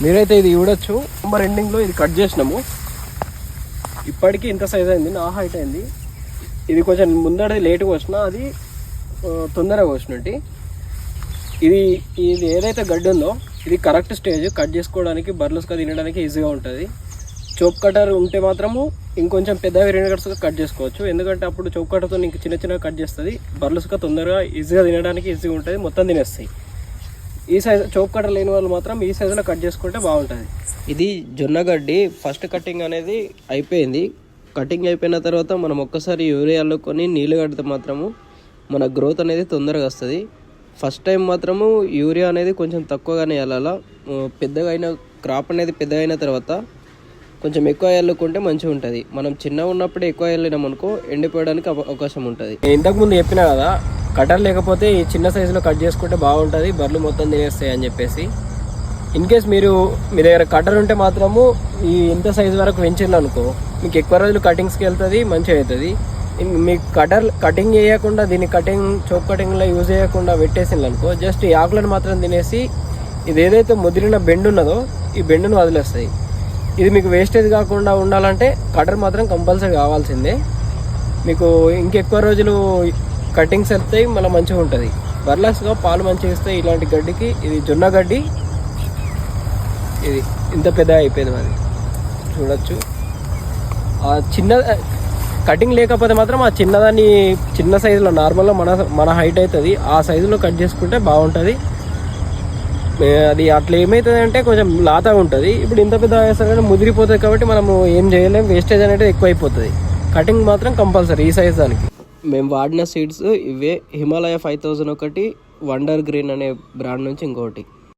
మీరైతే ఇది చూడొచ్చు. నవంబర్ ఎండింగ్లో ఇది కట్ చేసినాము. ఇప్పటికీ ఇంత సైజ్ అయింది, నా హైట్ అయింది. ఇది కొంచెం ముందడిది లేటుగా వచ్చినా అది తొందరగా వచ్చినట్టు. ఇది ఏదైతే గడ్డి ఉందో ఇది కరెక్ట్ స్టేజ్. కట్ చేసుకోవడానికి బర్లెస్గా తినడానికి ఈజీగా ఉంటుంది. చోప్ కటర్ ఉంటే మాత్రము ఇంకొంచెం పెద్దవి 2 కట్స్గా కట్ చేసుకోవచ్చు. ఎందుకంటే అప్పుడు చోప్ కట్టర్తో ఇంక చిన్న చిన్నగా కట్ చేస్తుంది. బర్లెస్గా తొందరగా ఈజీగా తినడానికి ఈజీగా ఉంటుంది, మొత్తం తినేస్తాయి. ఈ సైజ్ చోప్ కట్టర్ లేని వాళ్ళు మాత్రం ఈ సైజులో కట్ చేసుకుంటే బాగుంటుంది. ఇది జొన్న గడ్డి ఫస్ట్ కటింగ్ అనేది అయిపోయింది. కటింగ్ అయిపోయిన తర్వాత మనం ఒక్కసారి యూరియా అల్లుకొని నీళ్ళు కడితే మాత్రము మన గ్రోత్ అనేది తొందరగా వస్తుంది. ఫస్ట్ టైం మాత్రము యూరియా అనేది కొంచెం తక్కువగానే వెళ్ళాలా. పెద్దగా అయిన క్రాప్ అనేది పెద్దగా అయిన తర్వాత కొంచెం ఎక్కువ అల్లుకుంటే మంచిగా ఉంటుంది. మనం చిన్నగా ఉన్నప్పుడే ఎక్కువ అల్లినాం అనుకో ఎండిపోయడానికి అవకాశం ఉంటుంది. నేను ఇంతకుముందు చెప్పినా కదా, కటర్ లేకపోతే ఈ చిన్న సైజులో కట్ చేసుకుంటే బాగుంటుంది, బర్రెలు మొత్తం తినేస్తాయి అని చెప్పేసి. ఇన్ కేస్ మీ దగ్గర కటర్ ఉంటే మాత్రము ఈ ఇంత సైజు వరకు పెంచింది అనుకో మీకు ఎక్కువ రోజులు కటింగ్స్కి వెళ్తుంది, మంచిగా అవుతుంది. మీకు కటింగ్ చేయకుండా దీన్ని చోప్ కటింగ్లో యూజ్ చేయకుండా పెట్టేసింది అనుకో జస్ట్ ఈ ఆకులను మాత్రం తినేసి ఇది ఏదైతే ముదిరిన బెండ్ ఉన్నదో ఈ బెండును వదిలేస్తాయి. ఇది మీకు వేస్టేజ్ కాకుండా ఉండాలంటే కటర్ మాత్రం కంపల్సరీ కావాల్సిందే. మీకు ఇంకెక్కువ రోజులు కటింగ్స్ వెళ్తాయి, మళ్ళీ మంచిగా ఉంటుంది. బర్లెస్గా పాలు మంచిగా ఇస్తాయి. ఇలాంటి గడ్డికి ఇది జొన్న గడ్డి. ఇది ఇంత పెద్ద అయిపోయింది మరి చూడొచ్చు. ఆ చిన్న కటింగ్ లేకపోతే మాత్రం ఆ చిన్నదాన్ని చిన్న సైజులో నార్మల్గా మన హైట్ అవుతుంది ఆ సైజులో కట్ చేసుకుంటే బాగుంటుంది. అది అట్లా ఏమవుతుంది అంటే కొంచెం లాతగా ఉంటుంది. ఇప్పుడు ఇంత పెద్ద వేస్తారంటే ముదిరిపోతుంది కాబట్టి మనము ఏం చేయలేం, వేస్టేజ్ అనేది ఎక్కువ అయిపోతుంది. కటింగ్ మాత్రం కంపల్సరీ ఈ సైజ్ దానికి. మేము వాడిన సీడ్స్ ఇవే హిమాలయ 5000 ఒకటి, వండర్ గ్రీన్ అనే బ్రాండ్ నుంచి ఇంకొకటి.